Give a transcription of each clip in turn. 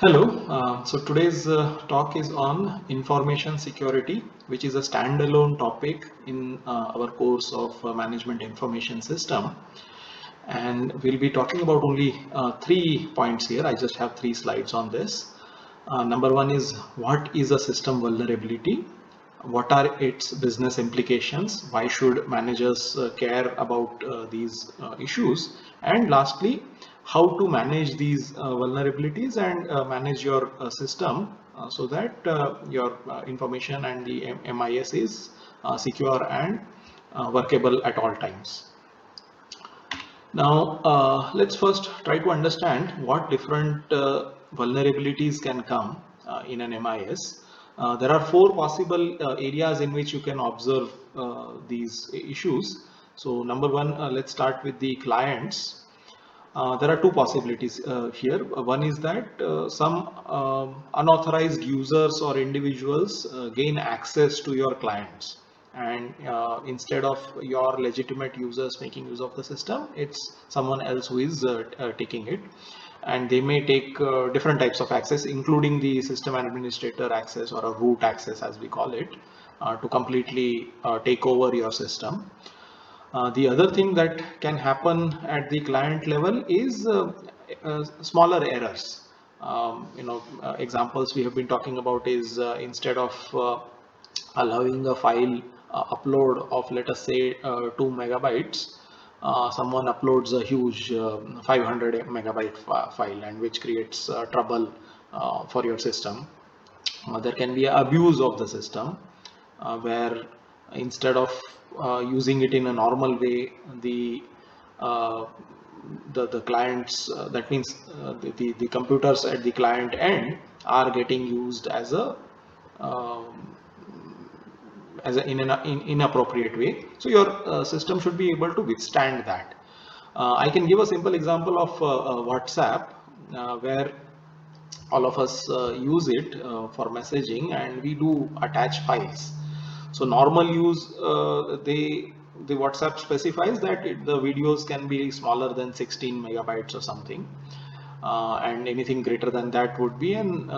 Hello, so today's talk is on information security, which is a standalone topic in our course of Management Information System. And we'll be talking about only 3 points here. I just have 3 slides on this. Number one is, what is a system vulnerability? What are its business implications? Why should managers care about these issues? And lastly, how to manage these vulnerabilities and manage your system so that your information and the MIS is secure and workable at all times. Now, let's first try to understand what different vulnerabilities can come in an MIS. There are 4 possible areas in which you can observe these issues. So, number one, let's start with the clients. There are 2 possibilities here. One is that some unauthorized users or individuals gain access to your clients, and instead of your legitimate users making use of the system, it's someone else who is taking it, and they may take different types of access, including the system administrator access or a root access as we call it, to completely take over your system. The other thing that can happen at the client level is smaller errors. Examples we have been talking about is instead of allowing a file upload of, let us say, 2 megabytes, someone uploads a huge 500 megabyte file, and which creates trouble for your system. There can be abuse of the system, where instead of using it in a normal way, uh, the clients, that means the computers at the client end are getting used as a um, in an inappropriate way. So your system should be able to withstand that. I can give a simple example of WhatsApp, where all of us use it for messaging, and we do attach files. So normal use, the WhatsApp specifies that the videos can be smaller than 16 megabytes or something, and anything greater than that would be an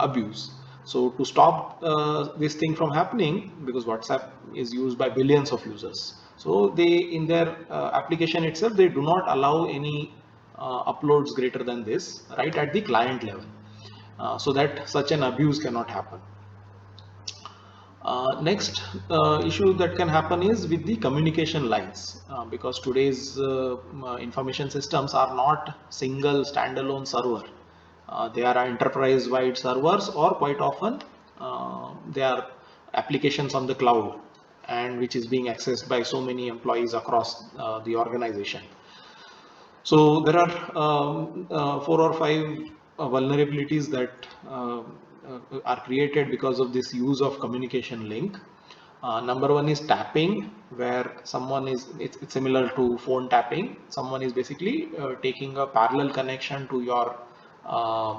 abuse. So to stop this thing from happening, because WhatsApp is used by billions of users, so they, in their application itself, they do not allow any uploads greater than this right at the client level, so that such an abuse cannot happen. Next issue that can happen is with the communication lines, because today's information systems are not single standalone server. They are enterprise wide servers, or quite often they are applications on the cloud, and which is being accessed by so many employees across the organization. So there are 4 or 5 vulnerabilities that are created because of this use of communication link. Number one is tapping, where someone is, it's similar to phone tapping. Someone is basically taking a parallel connection to your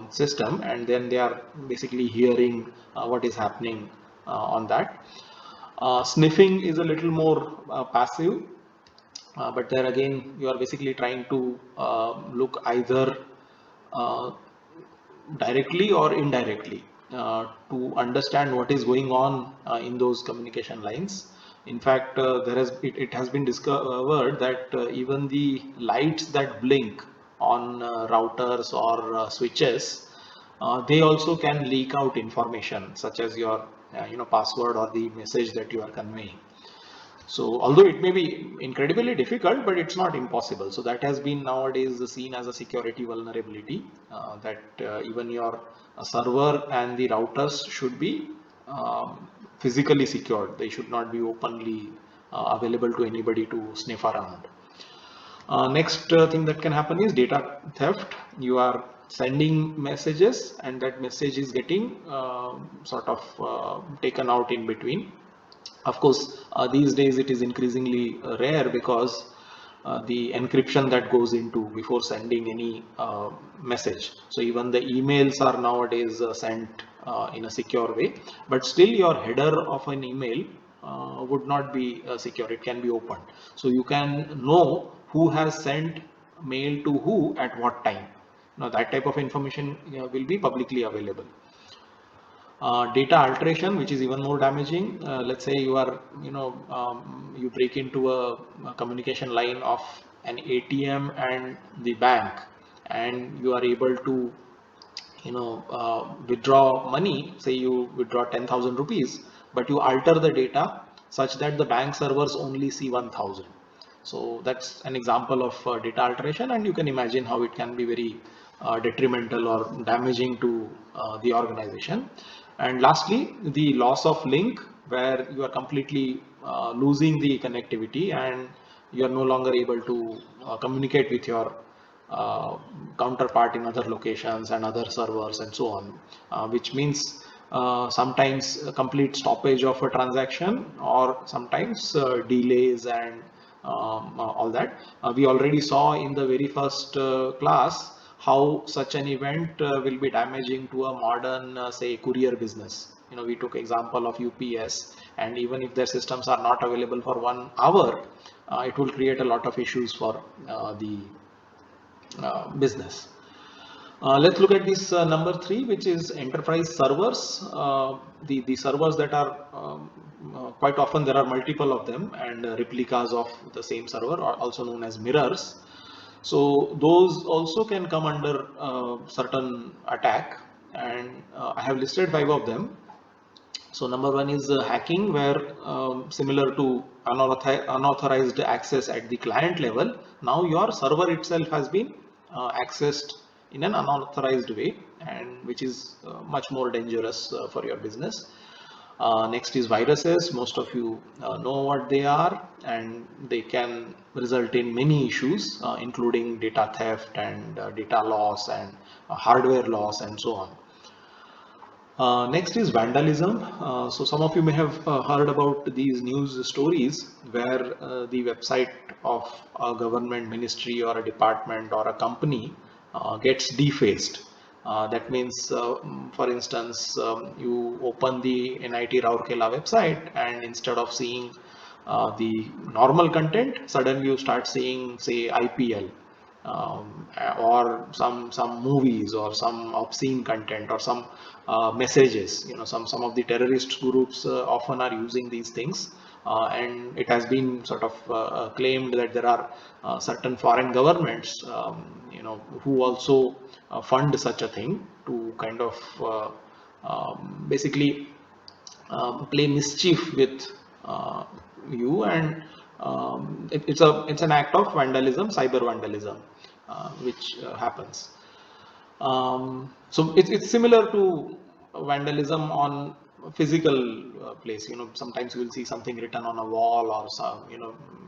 system, and then they are basically hearing what is happening on that. Sniffing is a little more passive, but there again, you are basically trying to look either uh, directly or indirectly to understand what is going on in those communication lines. In fact, it has been discovered that even the lights that blink on routers or switches, they also can leak out information such as your password or the message that you are conveying. So although it may be incredibly difficult, but it's not impossible. So that has been nowadays seen as a security vulnerability, that even your server and the routers should be physically secured. They should not be openly available to anybody to sniff around. Next thing that can happen is data theft. You are sending messages, and that message is getting sort of taken out in between. Of course, these days it is increasingly rare, because the encryption that goes into before sending any message. So even the emails are nowadays sent in a secure way, but still your header of an email would not be secure. It can be opened. So you can know who has sent mail to who at what time. Now that type of information will be publicly available. Data alteration, which is even more damaging. Let's say you are, you break into a communication line of an ATM and the bank, and you are able to, withdraw money. Say you withdraw 10,000 rupees, but you alter the data such that the bank servers only see 1,000. So that's an example of data alteration, and you can imagine how it can be very detrimental or damaging to the organization. And lastly, the loss of link, where you are completely losing the connectivity and you are no longer able to communicate with your counterpart in other locations and other servers and so on, which means sometimes a complete stoppage of a transaction, or sometimes delays and all that. We already saw in the very first class how such an event will be damaging to a modern, say, courier business. We took example of UPS, and even if their systems are not available for 1 hour, it will create a lot of issues for the business. Let's look at this number 3, which is enterprise servers. The servers that are quite often there are multiple of them, and replicas of the same server, are also known as mirrors. So those also can come under certain attack, and I have listed 5 of them. So number 1 is hacking, where similar to unauthorized access at the client level, now your server itself has been accessed in an unauthorized way, and which is much more dangerous for your business. Next is viruses. Most of you know what they are, and they can result in many issues, including data theft and data loss and hardware loss and so on. Next is vandalism. So some of you may have heard about these news stories where the website of a government ministry or a department or a company gets defaced. That means, for instance, you open the NIT Rourkela website, and instead of seeing the normal content, suddenly you start seeing, say, IPL, or some movies, or some obscene content, or some messages. Some of the terrorist groups often are using these things, and it has been sort of claimed that there are certain foreign governments, who also fund such a thing to kind of basically play mischief with you, and it's an act of vandalism, cyber vandalism, which happens. So it's similar to vandalism on physical place. Sometimes you will see something written on a wall, or some,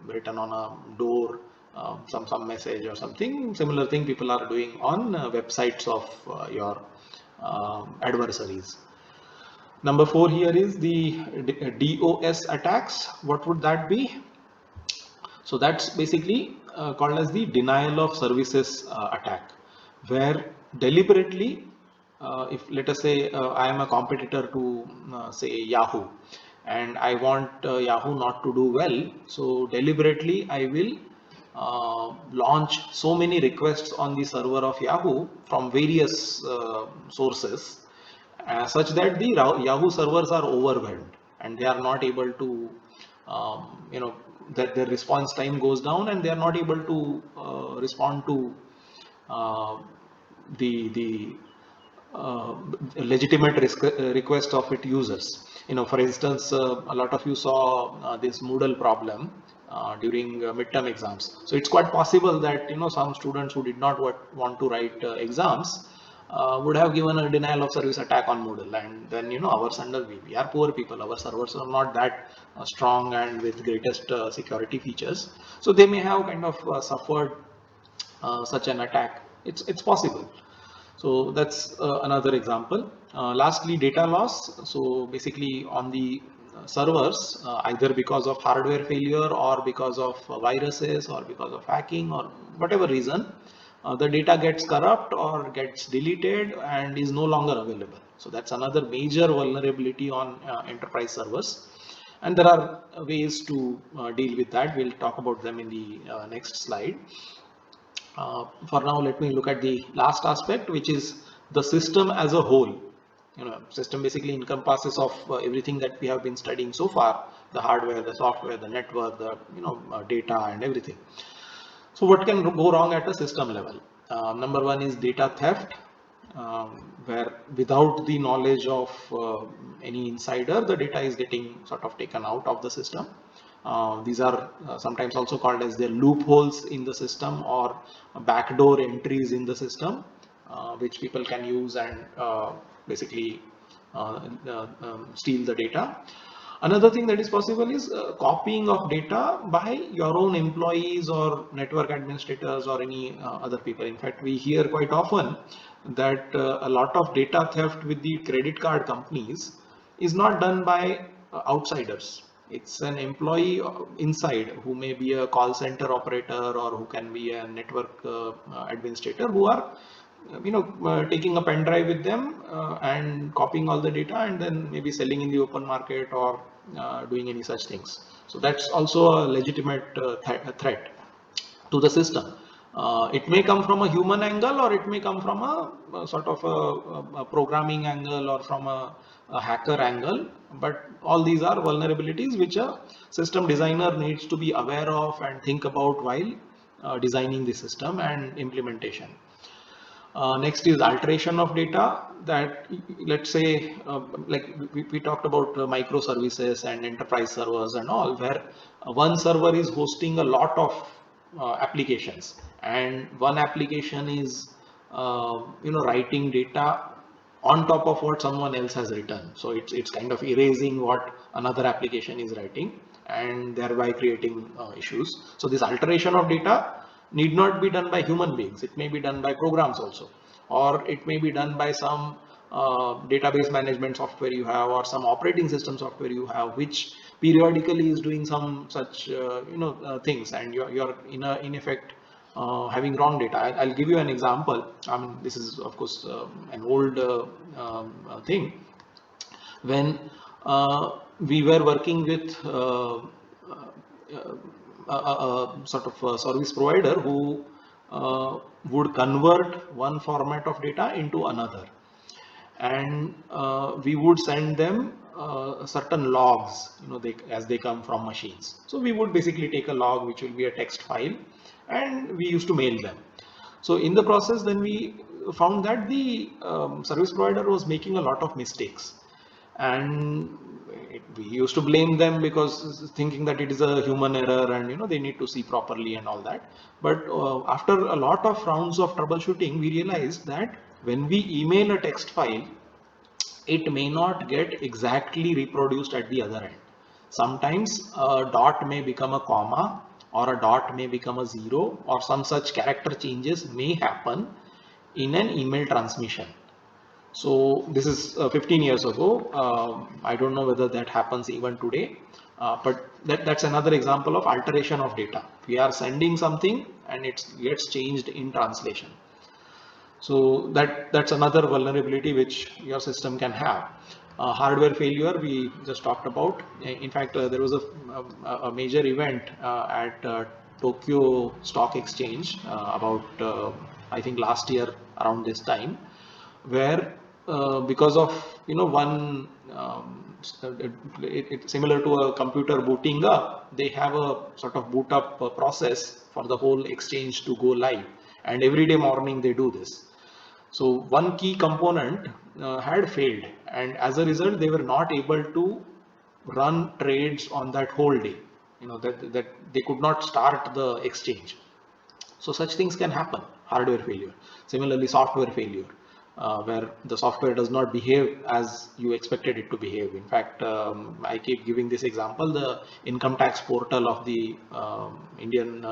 written on a door, some message or something. Similar thing people are doing on websites of your adversaries. Number 4 here is the DOS attacks. What would that be? So that's basically called as the denial of services attack, where deliberately, if let us say I am a competitor to say Yahoo, and I want Yahoo not to do well, so deliberately I will launch so many requests on the server of Yahoo from various sources, such that the Yahoo servers are overwhelmed, and they are not able to, that their response time goes down, and they are not able to respond to uh, the legitimate request of its users. For instance, a lot of you saw this Moodle problem during midterm exams. So it's quite possible that some students who did not want to write exams would have given a denial of service attack on Moodle, and then ours, under we are poor people, our servers are not that strong and with greatest security features, so they may have kind of suffered such an attack. It's possible. So that's another example. Lastly, data loss. So basically on the servers, either because of hardware failure, or because of viruses, or because of hacking, or whatever reason, the data gets corrupt or gets deleted and is no longer available. So that's another major vulnerability on enterprise servers. And there are ways to deal with that. We'll talk about them in the next slide. For now, let me look at the last aspect, which is the system as a whole. System basically encompasses of everything that we have been studying so far: the hardware, the software, the network, the data, and everything. So what can go wrong at a system level? Number one is data theft, where without the knowledge of any insider, the data is getting sort of taken out of the system. These are sometimes also called as the loopholes in the system or backdoor entries in the system, which people can use and basically steal the data. Another thing that is possible is copying of data by your own employees or network administrators or any other people. In fact, we hear quite often that a lot of data theft with the credit card companies is not done by outsiders. It's an employee inside who may be a call center operator or who can be a network administrator, who are taking a pen drive with them and copying all the data and then maybe selling in the open market or doing any such things. So that's also a legitimate threat to the system. It may come from a human angle, or it may come from a sort of a programming angle, or from a hacker angle, but all these are vulnerabilities which a system designer needs to be aware of and think about while designing the system and implementation. Next is alteration of data. That, let's say, like we talked about microservices and enterprise servers and all, where one server is hosting a lot of applications, and one application is writing data on top of what someone else has written. So it's kind of erasing what another application is writing and thereby creating issues. So this alteration of data need not be done by human beings. It may be done by programs also, or it may be done by some database management software you have, or some operating system software you have, which periodically is doing some such things, and you're in effect having wrong data. I'll give you an example. I mean, this is of course an old thing. When we were working with a sort of a service provider who would convert one format of data into another, and we would send them certain logs, as they come from machines. So we would basically take a log which will be a text file, and we used to mail them. So in the process, then we found that the service provider was making a lot of mistakes, and we used to blame them because thinking that it is a human error and they need to see properly and all that. But after a lot of rounds of troubleshooting, we realized that when we email a text file, it may not get exactly reproduced at the other end. Sometimes a dot may become a comma, or a dot may become a zero, or some such character changes may happen in an email transmission. So this is 15 years ago. I don't know whether that happens even today, but that's another example of alteration of data. We are sending something and it gets changed in translation. So that's another vulnerability which your system can have. Hardware failure we just talked about. In fact, there was a major event at Tokyo Stock Exchange about I think last year around this time, where because of one similar to a computer booting up, they have a sort of boot up process for the whole exchange to go live, and every day morning they do this. So one key component had failed, and as a result, they were not able to run trades on that whole day. That they could not start the exchange. So such things can happen. Hardware failure. Similarly, software failure, where the software does not behave as you expected it to behave. In fact, I keep giving this example: the income tax portal of the Indian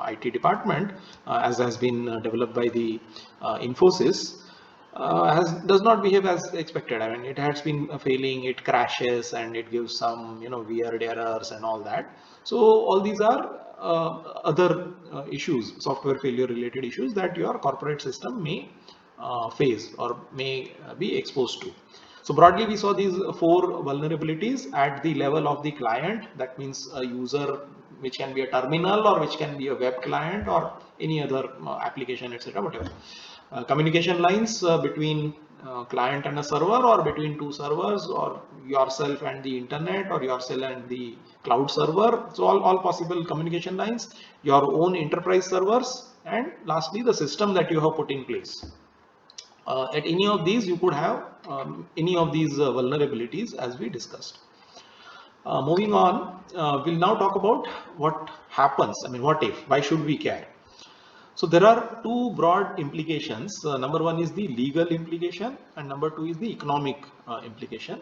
IT department, as has been developed by the Infosys, does not behave as expected. I mean, it has been failing, it crashes, and it gives some weird errors and all that. So all these are other issues, software failure related issues, that your corporate system may face or may be exposed to. So broadly, we saw these four vulnerabilities at the level of the client. That means a user which can be a terminal or which can be a web client or any other application, etc., whatever. Communication lines between client and a server, or between two servers, or yourself and the internet, or yourself and the cloud server. So all possible communication lines, your own enterprise servers, and lastly the system that you have put in place. At any of these you could have any of these vulnerabilities as we discussed. Moving on, we'll now talk about what happens. I mean, what if? Why should we care? So there are two broad implications. Number one is the legal implication, and number two is the economic implication.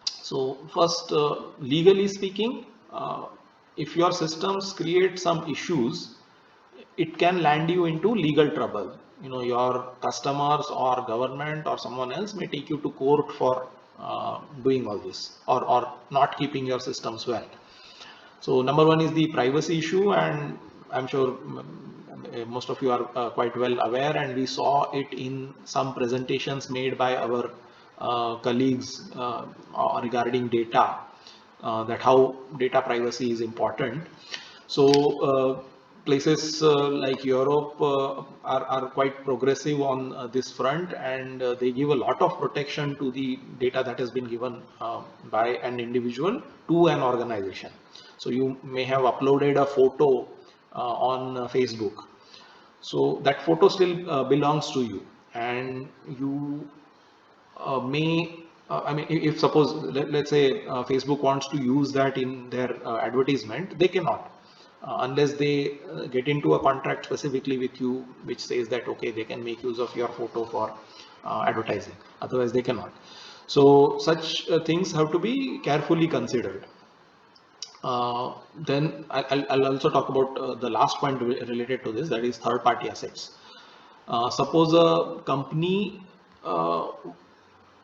So first, legally speaking, if your systems create some issues, it can land you into legal trouble. You know, your customers or government or someone else may take you to court for doing all this, or not keeping your systems well. So number one is the privacy issue, and I'm sure most of you are quite well aware, and we saw it in some presentations made by our colleagues regarding data, that how data privacy is important. So places like Europe are quite progressive on this front, and they give a lot of protection to the data that has been given by an individual to an organization. So you may have uploaded a photo on Facebook. So that photo still belongs to you, and you may I mean, if suppose let's say Facebook wants to use that in their advertisement, they cannot unless they get into a contract specifically with you which says that okay, they can make use of your photo for advertising, otherwise they cannot. So such things have to be carefully considered. Then I'll also talk about the last point related to this, that is third party assets. Suppose a company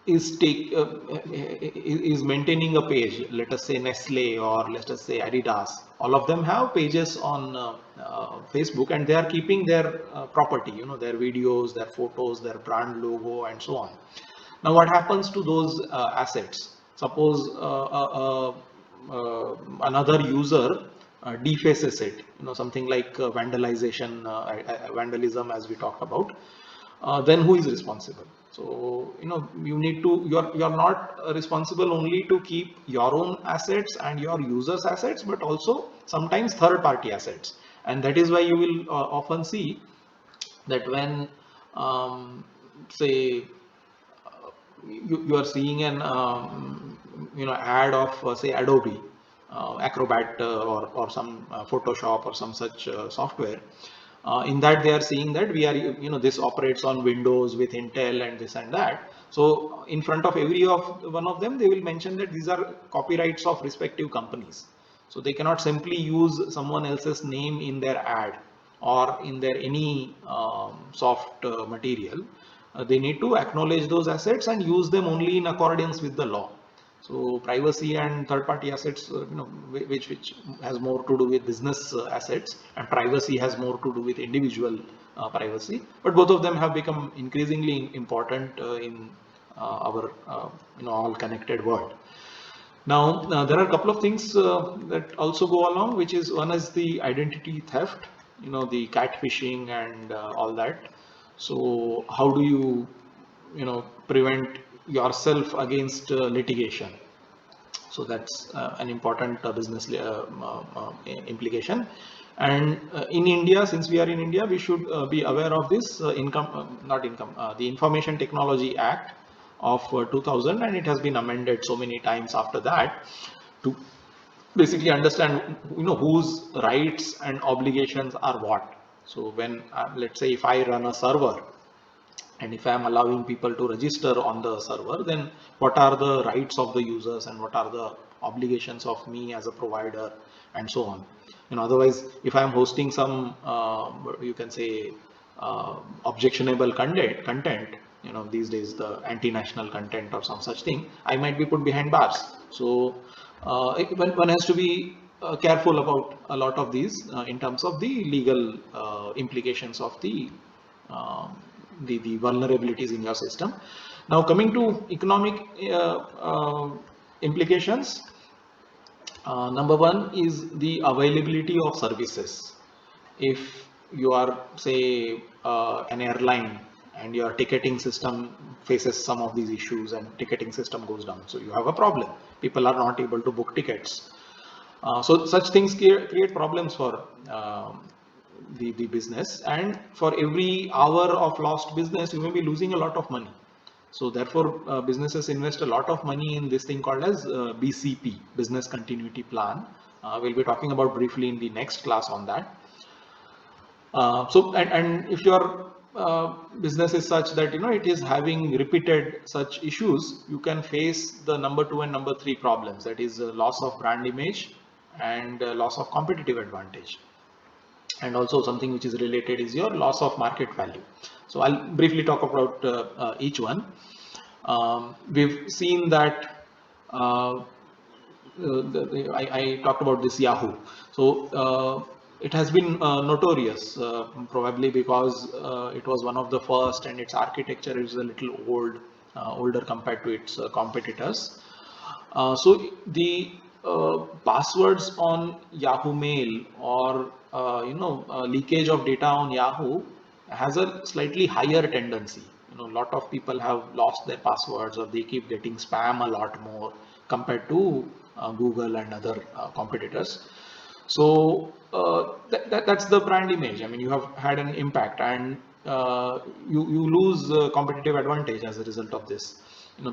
is maintaining a page, let us say Nestle or let us say Adidas. All of them have pages on Facebook, and they are keeping their property, you know, their videos, their photos, their brand logo, and so on. Now what happens to those assets? Suppose another user defaces it, you know, something like vandalization, vandalism, as we talked about. Then who is responsible? So you know, you need to, you're not responsible only to keep your own assets and your users assets, but also sometimes third party assets. And that is why you will often see that when say you are seeing an you know, ad of say Adobe Acrobat or some Photoshop or some such software. In that they are seeing that we are, you know, this operates on Windows with Intel and this and that. So in front of every one of them, they will mention that these are copyrights of respective companies. So they cannot simply use someone else's name in their ad or in their any soft material. They need to acknowledge those assets and use them only in accordance with the law. So privacy and third-party assets, you know, which has more to do with business assets, and privacy has more to do with individual privacy. But both of them have become increasingly important in our you know, all connected world. Now there are a couple of things that also go along, which is, one is the identity theft, you know, the catfishing and all that. So how do you, you know, prevent yourself against litigation? So that's an important business implication. And in India, since we are in India, we should be aware of this the Information Technology Act of 2000, and it has been amended so many times after that to basically understand, you know, whose rights and obligations are what. So when let's say if I run a server, and if I am allowing people to register on the server, then what are the rights of the users and what are the obligations of me as a provider, and so on. You know, otherwise, if I am hosting some, you can say, objectionable content, you know, these days the anti-national content or some such thing, I might be put behind bars. So one has to be careful about a lot of these in terms of the legal implications of the vulnerabilities in your system. Now coming to economic implications, Number one is the availability of services. If you are, say, an airline and your ticketing system faces some of these issues and ticketing system goes down, so you have a problem. People are not able to book tickets. So such things create problems for the business, and for every hour of lost business you may be losing a lot of money. So therefore businesses invest a lot of money in this thing called as BCP, business continuity plan. We'll be talking about briefly in the next class on that. And if your business is such that it is having repeated such issues, you can face the number 2 and number 3 problems, that is loss of brand image and loss of competitive advantage. And also something which is related is your loss of market value. So I'll briefly talk about each one. We've seen that I talked about this Yahoo. So it has been notorious, probably because it was one of the first, and its architecture is a little older compared to its competitors. So the passwords on Yahoo Mail, or leakage of data on Yahoo has a slightly higher tendency. A lot of people have lost their passwords, or they keep getting spam a lot more compared to Google and other competitors. So that's the brand image. I mean, you have had an impact, and you lose competitive advantage as a result of this.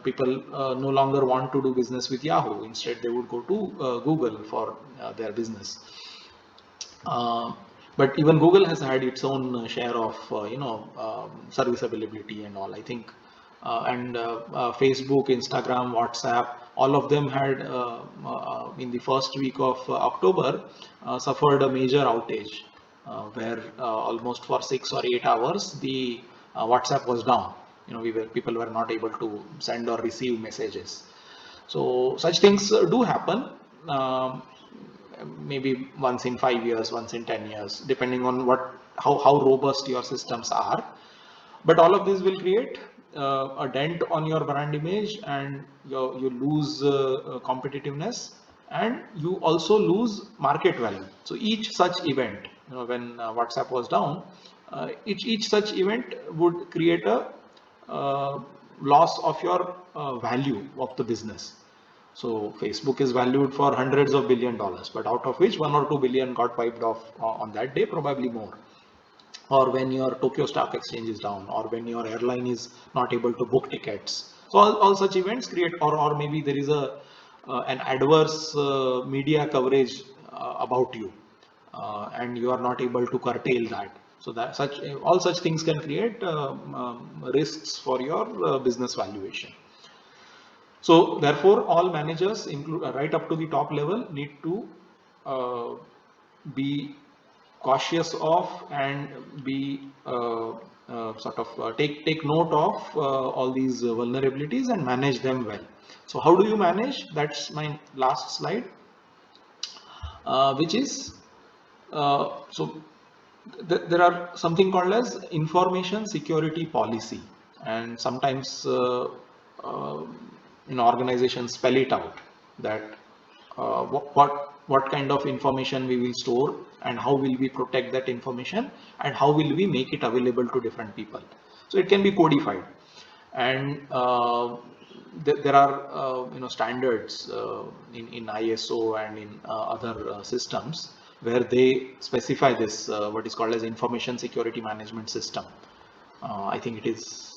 People no longer want to do business with Yahoo. Instead, they would go to Google for their business. But even Google has had its own share of service availability and all, I think. And Facebook, Instagram, WhatsApp, all of them had in the first week of October suffered a major outage, where almost for 6 or 8 hours the WhatsApp was down. People were not able to send or receive messages. So such things do happen. Maybe once in 5 years, once in 10 years, depending on how robust your systems are. But all of this will create a dent on your brand image, and you lose competitiveness, and you also lose market value. So each such event, when WhatsApp was down, each such event would create a loss of your value of the business. So Facebook is valued for hundreds of $billions, but out of which 1 or 2 billion got wiped off on that day, probably more. Or when your Tokyo Stock Exchange is down, or when your airline is not able to book tickets. So all such events create, or maybe there is an adverse media coverage about you, and you are not able to curtail that. So that all such things can create risks for your business valuation. So therefore, all managers, right up to the top level, need to be cautious of, and be take note of all these vulnerabilities and manage them well. So how do you manage? That's my last slide, which is so there are something called as information security policy, and sometimes organizations spell it out, that what kind of information we will store, and how will we protect that information, and how will we make it available to different people. So it can be codified, and there are standards in ISO and in other systems, where they specify this what is called as information security management system. I think it is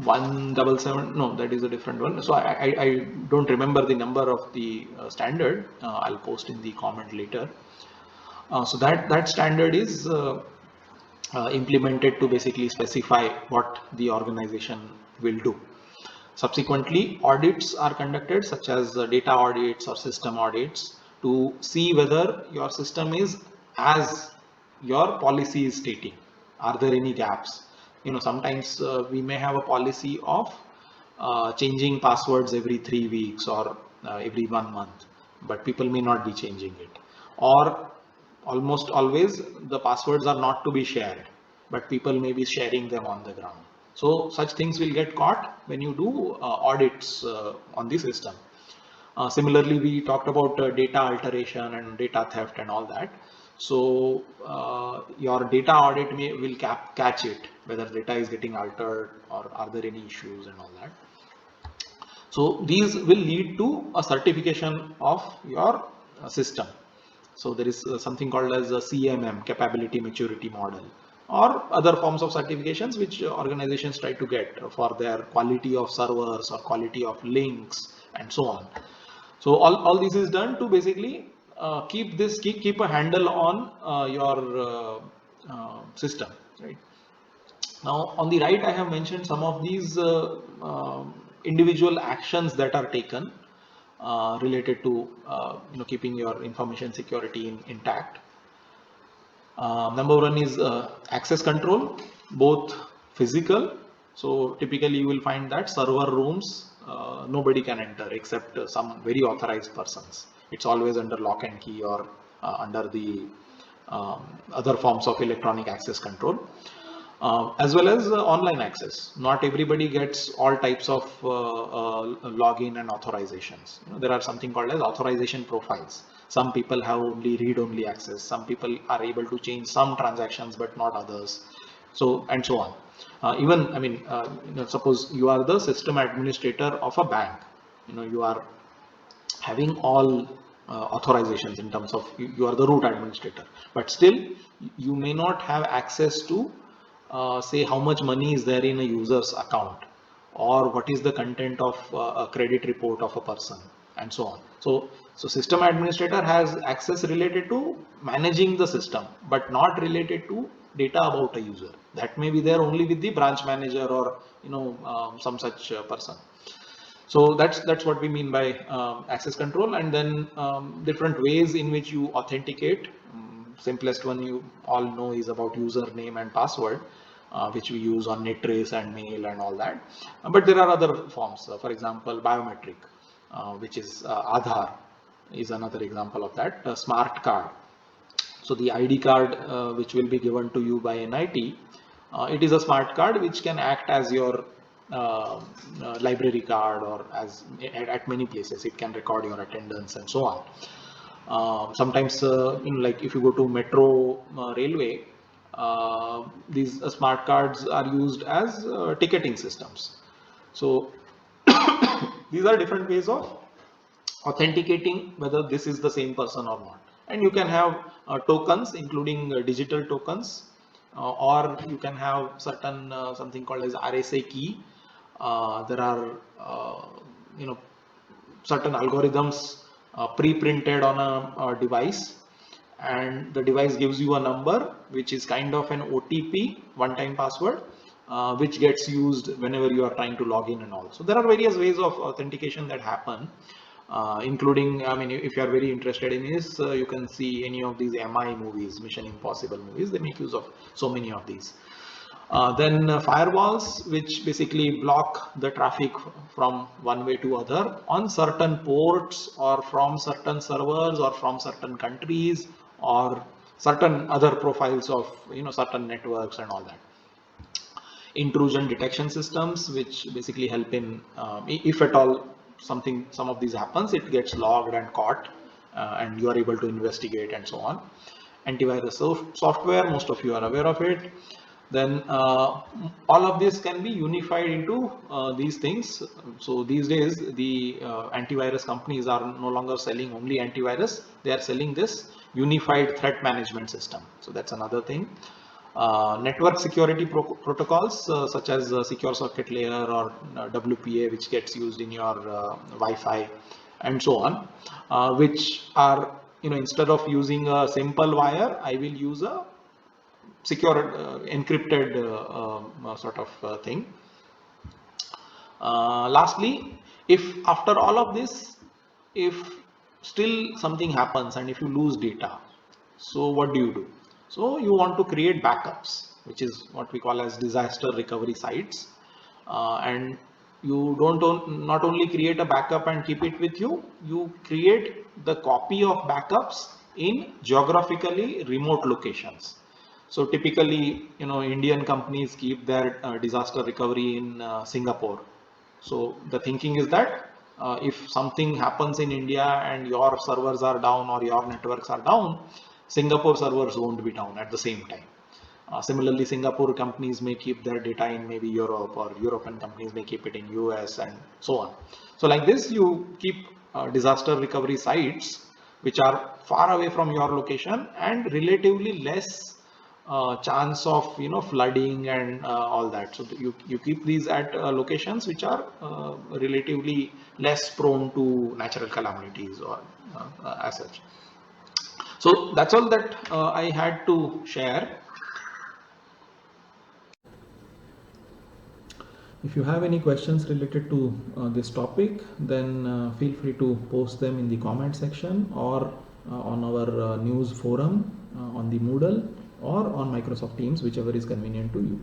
177, no, that is a different one. So I don't remember the number of the standard. I'll post in the comment later. So that standard is implemented to basically specify what the organization will do. Subsequently, audits are conducted, such as data audits or system audits, to see whether your system is as your policy is stating. Are there any gaps? Sometimes we may have a policy of changing passwords every 3 weeks, or every 1 month, but people may not be changing it. Or almost always the passwords are not to be shared, but people may be sharing them on the ground. So such things will get caught when you do audits on the system. Similarly, we talked about data alteration and data theft and all that. So your data audit will catch it, whether data is getting altered or are there any issues and all that. So these will lead to a certification of your system. So there is something called as a CMM, capability maturity model, or other forms of certifications which organizations try to get for their quality of servers or quality of links and so on. So all this is done to basically keep a handle on your system, right? Now on the right, I have mentioned some of these individual actions that are taken related to keeping your information security intact. Number one is access control, both physical. So typically you will find that server rooms nobody can enter except some very authorized persons. It's always under lock and key or under the other forms of electronic access control. As well as online access. Not everybody gets all types of login and authorizations. There are something called as authorization profiles. Some people have only read-only access. Some people are able to change some transactions but not others. So and so on. Even I mean, suppose you are the system administrator of a bank. You are having all authorizations in terms of you are the root administrator, but still you may not have access to say how much money is there in a user's account, or what is the content of a credit report of a person, and so on. So system administrator has access related to managing the system, but not related to data about a user. That may be there only with the branch manager or some such person. So that's what we mean by access control. And then different ways in which you authenticate. Simplest one you all know is about username and password, which we use on NetTrace and mail and all that. But there are other forms. For example, biometric, which is Aadhaar is another example of that. Smart card. So the ID card which will be given to you by NIT, it is a smart card which can act as your library card, or as at many places it can record your attendance and so on. Sometimes like if you go to metro railway, these smart cards are used as ticketing systems. So these are different ways of authenticating whether this is the same person or not. And you can have tokens, including digital tokens, or you can have certain something called as RSA key. There are certain algorithms pre-printed on a device, and the device gives you a number which is kind of an OTP, one-time password, which gets used whenever you are trying to log in and all. So there are various ways of authentication that happen, including, I mean, if you are very interested in this, you can see any of these MI movies, Mission Impossible movies. They make use of so many of these. Then firewalls, which basically block the traffic from one way to other on certain ports, or from certain servers, or from certain countries, or certain other profiles of certain networks and all that. Intrusion detection systems, which basically help in if at all some of these happens, it gets logged and caught, and you are able to investigate and so on. Antivirus software, most of you are aware of it. Then all of this can be unified into these things. So these days the antivirus companies are no longer selling only antivirus, they are selling this unified threat management system. So that's another thing. Network security protocols such as secure socket layer, or WPA, which gets used in your Wi-Fi and so on, which are instead of using a simple wire, I will use a secure encrypted sort of thing. Lastly, if after all of this, if still something happens and if you lose data, so what do? So you want to create backups, which is what we call as disaster recovery sites, and you not only create a backup and keep it with you, you create the copy of backups in geographically remote locations. So typically, Indian companies keep their disaster recovery in Singapore. So the thinking is that if something happens in India and your servers are down or your networks are down, Singapore servers won't be down at the same time. Similarly, Singapore companies may keep their data in maybe Europe, or European companies may keep it in US, and so on. So like this, you keep disaster recovery sites which are far away from your location and relatively less chance of flooding and all that. So you keep these at locations which are relatively less prone to natural calamities or as such. So that's all that I had to share. If you have any questions related to this topic, then feel free to post them in the comment section, or on our news forum on the Moodle, or on Microsoft Teams, whichever is convenient to you.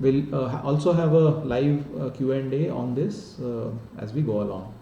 We'll also have a live Q&A on this as we go along.